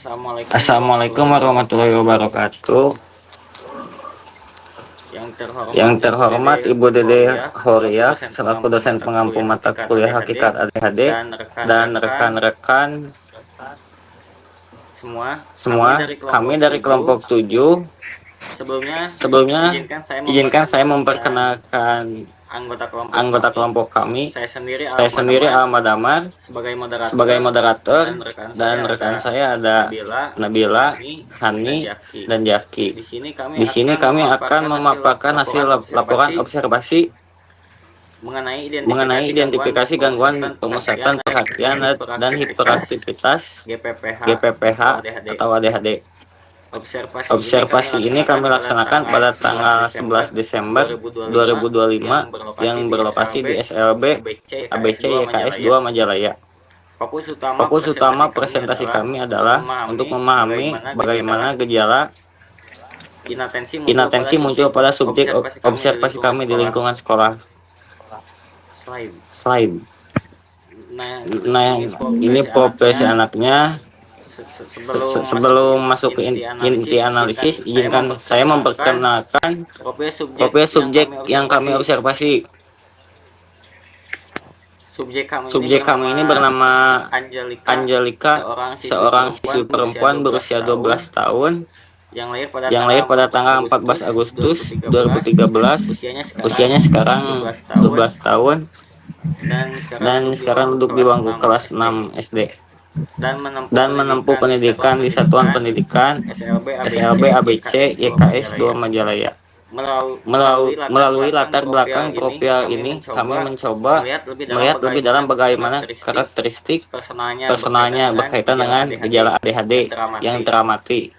Assalamualaikum warahmatullahi wabarakatuh. Yang terhormat Ibu Dede Horiah selaku dosen pengampu mata kuliah Hakikat ADHD dan rekan-rekan semua, kami dari kelompok 7. Sebelumnya izinkan saya memperkenalkan anggota kelompok kami. Saya sendiri Ahmad Damar sebagai moderator, dan rekan saya ada Nabila, Hani, dan Jaki. Di sini kami akan memaparkan hasil laporan observasi mengenai identifikasi gangguan pemusatan perhatian dan hiperaktivitas GPPH atau ADHD. Observasi ini kami laksanakan pada tanggal 11 Desember 2025 yang berlokasi di SLB ABC YKS 2 Majalaya. Fokus utama presentasi kami adalah untuk memahami bagaimana gejala inatensi muncul pada subjek observasi kami di lingkungan sekolah. Slide. Nah, ini profesi anaknya. Sebelum masuk ke inti analisis, izinkan saya memperkenalkan profil subjek yang kami observasi. Subjek kami ini bernama Angelika, seorang siswi perempuan berusia 12 tahun yang lahir pada tanggal 14 Agustus 2013. Usianya sekarang 12 tahun dan sekarang duduk di bangku kelas 6 SD dan menempuh pendidikan di Satuan Pendidikan SLB ABC YKS 2 Majalaya. Melalui latar belakang profil ini, kami mencoba melihat lebih dalam bagaimana karakteristik personalnya berkaitan dengan gejala ADHD yang teramati.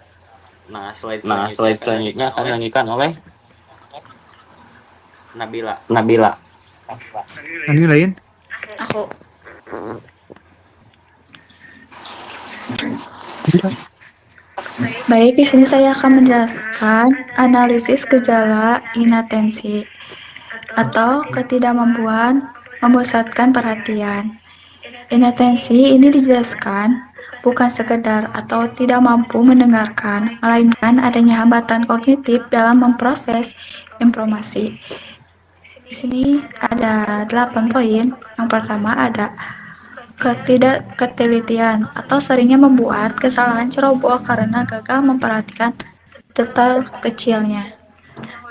Nah, slide selanjutnya akan dilanjutkan oleh Nabila. Ini lain? Aku. Baik, di sini saya akan menjelaskan analisis gejala inatensi atau ketidakmampuan memusatkan perhatian. Inatensi ini dijelaskan bukan sekedar atau tidak mampu mendengarkan, melainkan adanya hambatan kognitif dalam memproses informasi. Di sini ada 8 poin. Yang pertama ada ketidaktelitian atau seringnya membuat kesalahan ceroboh karena gagal memperhatikan detail kecilnya.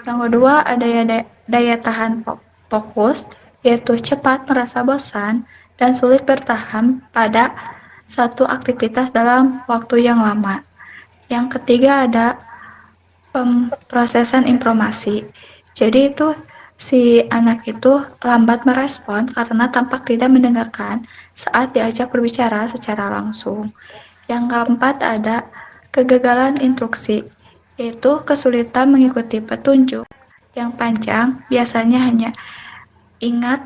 Yang kedua ada daya tahan fokus, yaitu cepat merasa bosan dan sulit bertahan pada satu aktivitas dalam waktu yang lama. Yang ketiga ada pemrosesan informasi. Jadi itu si anak itu lambat merespon karena tampak tidak mendengarkan saat diajak berbicara secara langsung. Yang keempat ada kegagalan instruksi, yaitu kesulitan mengikuti petunjuk yang panjang, biasanya hanya ingat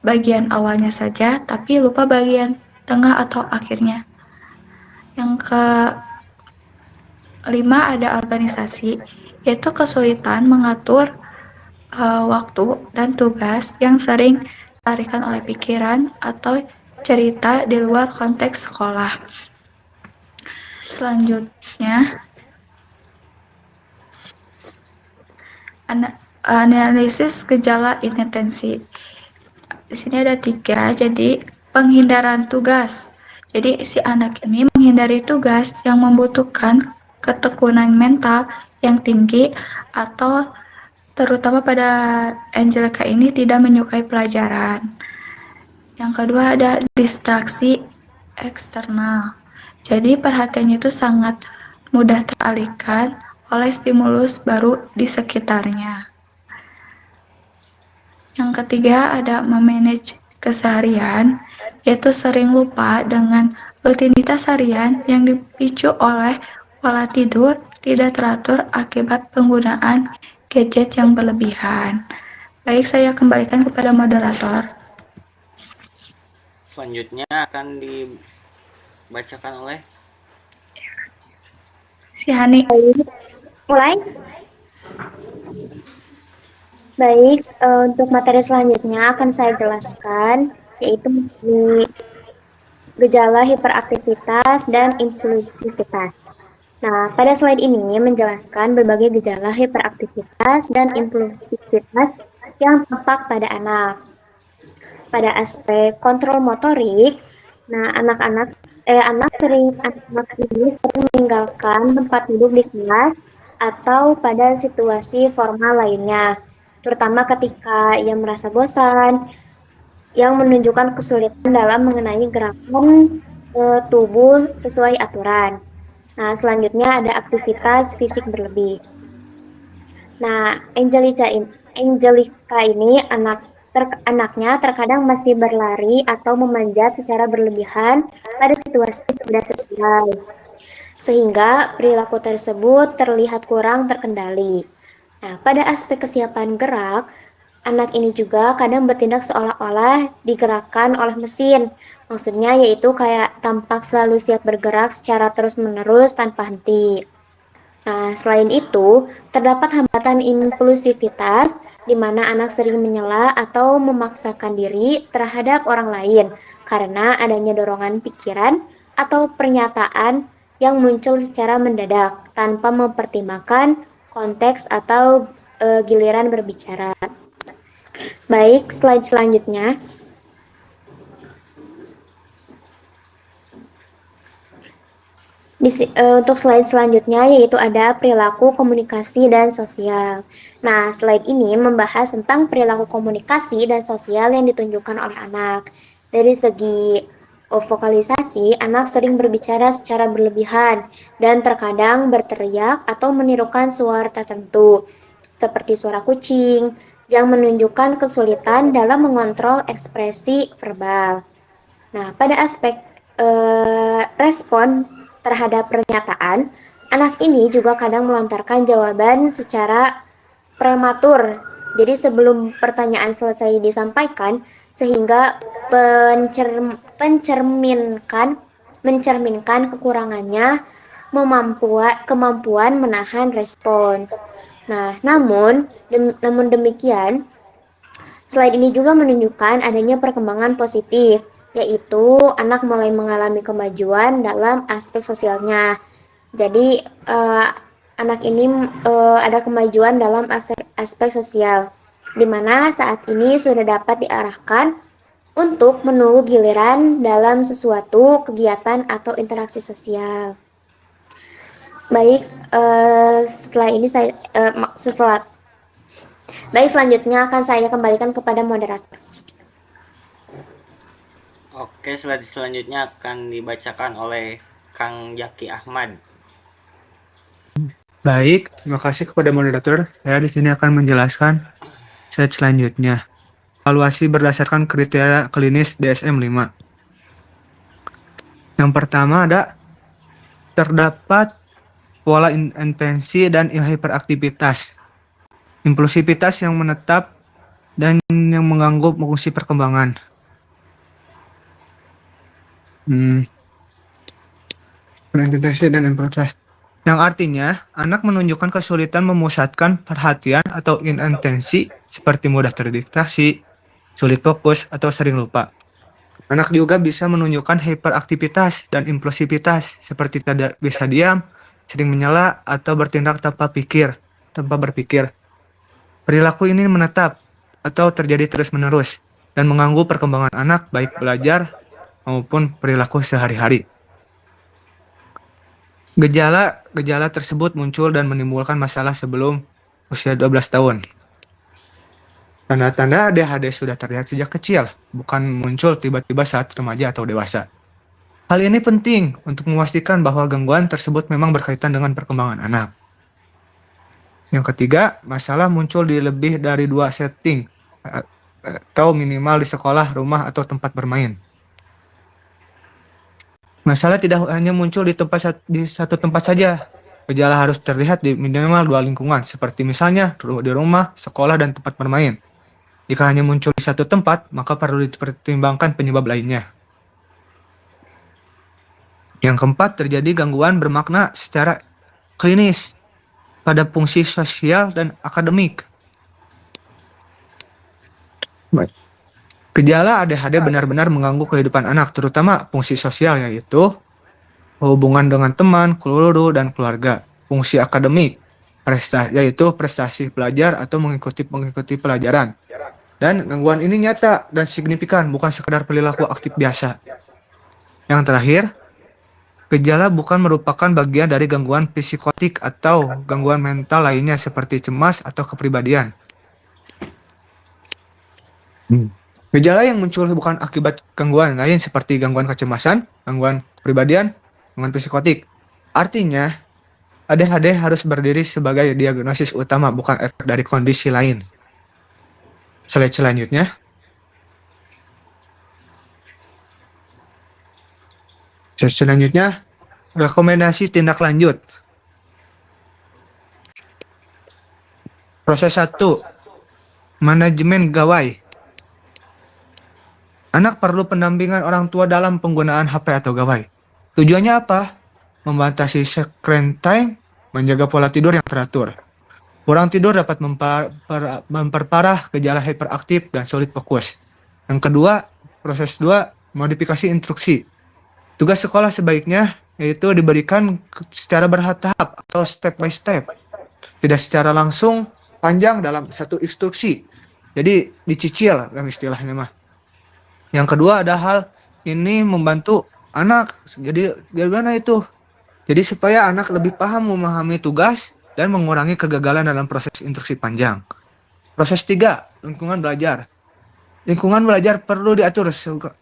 bagian awalnya saja tapi lupa bagian tengah atau akhirnya. Yang kelima ada organisasi, yaitu kesulitan mengatur waktu dan tugas yang sering dilarikan oleh pikiran atau cerita di luar konteks sekolah. Selanjutnya, analisis gejala inatensi. Di sini ada 3, jadi penghindaran tugas. Jadi si anak ini menghindari tugas yang membutuhkan ketekunan mental yang tinggi, atau terutama pada Angelika ini tidak menyukai pelajaran. Yang kedua ada distraksi eksternal. Jadi perhatiannya itu sangat mudah teralihkan oleh stimulus baru di sekitarnya. Yang ketiga ada memanage keseharian, yaitu sering lupa dengan rutinitas harian yang dipicu oleh pola tidur tidak teratur akibat penggunaan gadget yang berlebihan. Baik, saya kembalikan kepada moderator. Selanjutnya akan dibacakan oleh si Hani. Mulai. Baik, untuk materi selanjutnya akan saya jelaskan, yaitu gejala hiperaktivitas dan impulsivitas. Nah, pada slide ini menjelaskan berbagai gejala hiperaktivitas dan impulsivitas yang tampak pada anak. Pada aspek kontrol motorik, nah anak ini sering meninggalkan tempat duduk di kelas atau pada situasi formal lainnya, terutama ketika ia merasa bosan, yang menunjukkan kesulitan dalam mengenai gerakan tubuh sesuai aturan. Nah, selanjutnya ada aktivitas fisik berlebih. Nah, Angelica ini anaknya terkadang masih berlari atau memanjat secara berlebihan pada situasi tidak sesuai, sehingga perilaku tersebut terlihat kurang terkendali. Nah, pada aspek kesiapan gerak, anak ini juga kadang bertindak seolah-olah digerakkan oleh mesin. Maksudnya yaitu kayak tampak selalu siap bergerak secara terus-menerus tanpa henti. Nah, selain itu, terdapat hambatan impulsivitas, di mana anak sering menyela atau memaksakan diri terhadap orang lain karena adanya dorongan pikiran atau pernyataan yang muncul secara mendadak tanpa mempertimbangkan konteks atau giliran berbicara. Baik, slide selanjutnya. Untuk slide selanjutnya yaitu ada perilaku komunikasi dan sosial. Nah, slide ini membahas tentang perilaku komunikasi dan sosial yang ditunjukkan oleh anak. Dari segi vokalisasi, anak sering berbicara secara berlebihan dan terkadang berteriak atau menirukan suara tertentu, seperti suara kucing, yang menunjukkan kesulitan dalam mengontrol ekspresi verbal. Nah, pada aspek respon terhadap pernyataan, anak ini juga kadang melontarkan jawaban secara prematur. Jadi sebelum pertanyaan selesai disampaikan, sehingga mencerminkan kekurangannya kemampuan menahan respons. Nah, namun demikian, slide ini juga menunjukkan adanya perkembangan positif, yaitu anak mulai mengalami kemajuan dalam aspek sosialnya. Jadi anak ini ada kemajuan dalam aspek sosial, di mana saat ini sudah dapat diarahkan untuk menunggu giliran dalam sesuatu kegiatan atau interaksi sosial. Baik, selanjutnya akan saya kembalikan kepada moderator. Oke, slide selanjutnya akan dibacakan oleh Kang Jaki Ahmad. Baik, terima kasih kepada moderator. Saya di sini akan menjelaskan slide selanjutnya. Evaluasi berdasarkan kriteria klinis DSM-5. Yang pertama ada terdapat pola intensi dan hiperaktivitas, impulsivitas yang menetap dan yang mengganggu fungsi perkembangan. Intensi dan impulsivitas. Yang artinya, anak menunjukkan kesulitan memusatkan perhatian atau intensi seperti mudah terdistraksi, sulit fokus, atau sering lupa. Anak juga bisa menunjukkan hiperaktivitas dan impulsivitas seperti tidak bisa diam, sering menyela, atau bertindak tanpa berpikir. Perilaku ini menetap atau terjadi terus-menerus dan mengganggu perkembangan anak baik belajar maupun perilaku sehari-hari. Gejala tersebut muncul dan menimbulkan masalah sebelum usia 12 tahun. Tanda-tanda ADHD sudah terlihat sejak kecil, bukan muncul tiba-tiba saat remaja atau dewasa. Hal ini penting untuk memastikan bahwa gangguan tersebut memang berkaitan dengan perkembangan anak. Yang ketiga, masalah muncul di lebih dari 2 setting, atau minimal di sekolah, rumah, atau tempat bermain. Masalah tidak hanya muncul di satu tempat saja. Gejala harus terlihat di minimal 2 lingkungan, seperti misalnya di rumah, sekolah, dan tempat bermain. Jika hanya muncul di satu tempat, maka perlu dipertimbangkan penyebab lainnya. Yang keempat, terjadi gangguan bermakna secara klinis pada fungsi sosial dan akademik. Gejala ADHD benar-benar mengganggu kehidupan anak, terutama fungsi sosial, yaitu hubungan dengan teman, guru, dan keluarga. Fungsi akademik, yaitu prestasi belajar atau mengikuti pelajaran. Dan gangguan ini nyata dan signifikan, bukan sekedar perilaku aktif biasa. Yang terakhir, gejala bukan merupakan bagian dari gangguan psikotik atau gangguan mental lainnya seperti cemas atau kepribadian. Gejala yang muncul bukan akibat gangguan lain seperti gangguan kecemasan, gangguan kepribadian, gangguan psikotik. Artinya, ADHD harus berdiri sebagai diagnosis utama, bukan efek dari kondisi lain. Slide selanjutnya. Selanjutnya, rekomendasi tindak lanjut. Proses 1. Manajemen gawai. Anak perlu pendampingan orang tua dalam penggunaan HP atau gawai. Tujuannya apa? Membatasi screen time, menjaga pola tidur yang teratur. Kurang tidur dapat memperparah gejala hiperaktif dan sulit fokus. Yang kedua, proses 2, modifikasi instruksi. Tugas sekolah sebaiknya yaitu diberikan secara bertahap atau step by step. Tidak secara langsung panjang dalam satu instruksi. Jadi dicicil yang istilahnya mah. Yang kedua ada hal ini membantu anak. Jadi gimana itu? Jadi supaya anak lebih paham memahami tugas dan mengurangi kegagalan dalam proses instruksi panjang. Proses 3, lingkungan belajar. Lingkungan belajar perlu diatur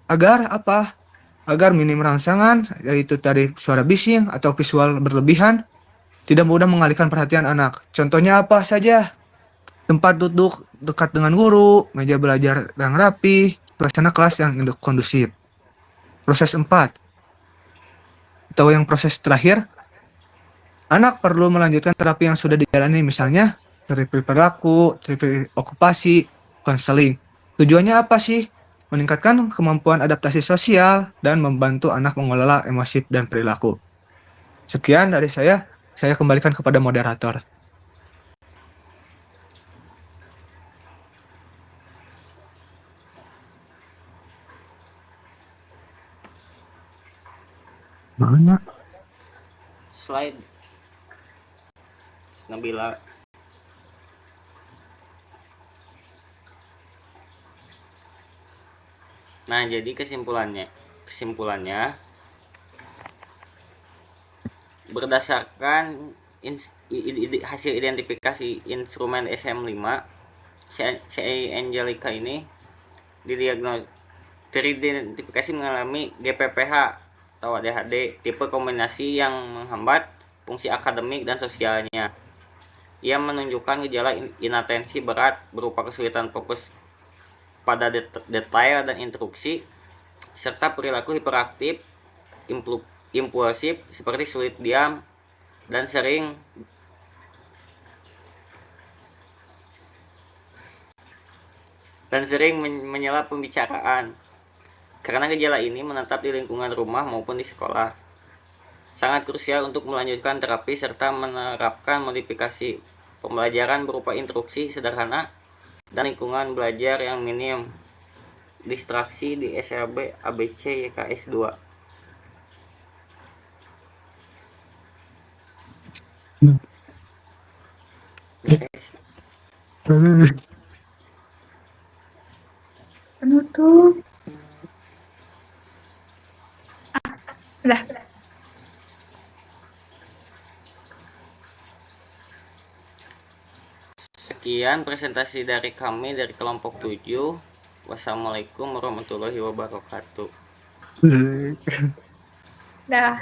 agar apa? Agar minim rangsangan, yaitu tadi suara bising atau visual berlebihan, tidak mudah mengalihkan perhatian anak. Contohnya apa saja? Tempat duduk dekat dengan guru, meja belajar yang rapi, suasana kelas yang kondusif. Proses 4, atau yang proses terakhir, anak perlu melanjutkan terapi yang sudah dijalani, misalnya terapi perilaku, terapi okupasi, konseling. Tujuannya apa sih? Meningkatkan kemampuan adaptasi sosial dan membantu anak mengelola emosi dan perilaku. Sekian dari saya kembalikan kepada moderator. Mana? Slide Nabila. Nah, jadi kesimpulannya berdasarkan hasil identifikasi instrumen SM5, si Angelica ini teridentifikasi mengalami GPPH atau ADHD tipe kombinasi yang menghambat fungsi akademik dan sosialnya. Ia menunjukkan gejala inatensi berat berupa kesulitan fokus pada detail dan instruksi, serta perilaku hiperaktif, impulsif seperti sulit diam dan sering menyela pembicaraan. Karena gejala ini menetap di lingkungan rumah maupun di sekolah, sangat krusial untuk melanjutkan terapi serta menerapkan modifikasi pembelajaran berupa instruksi sederhana dan lingkungan belajar yang minim distraksi di SLB, ABC, YKS 2. Penutup. Udah. Sekian presentasi dari kami dari kelompok 7. Wassalamualaikum warahmatullahi wabarakatuh. Dah.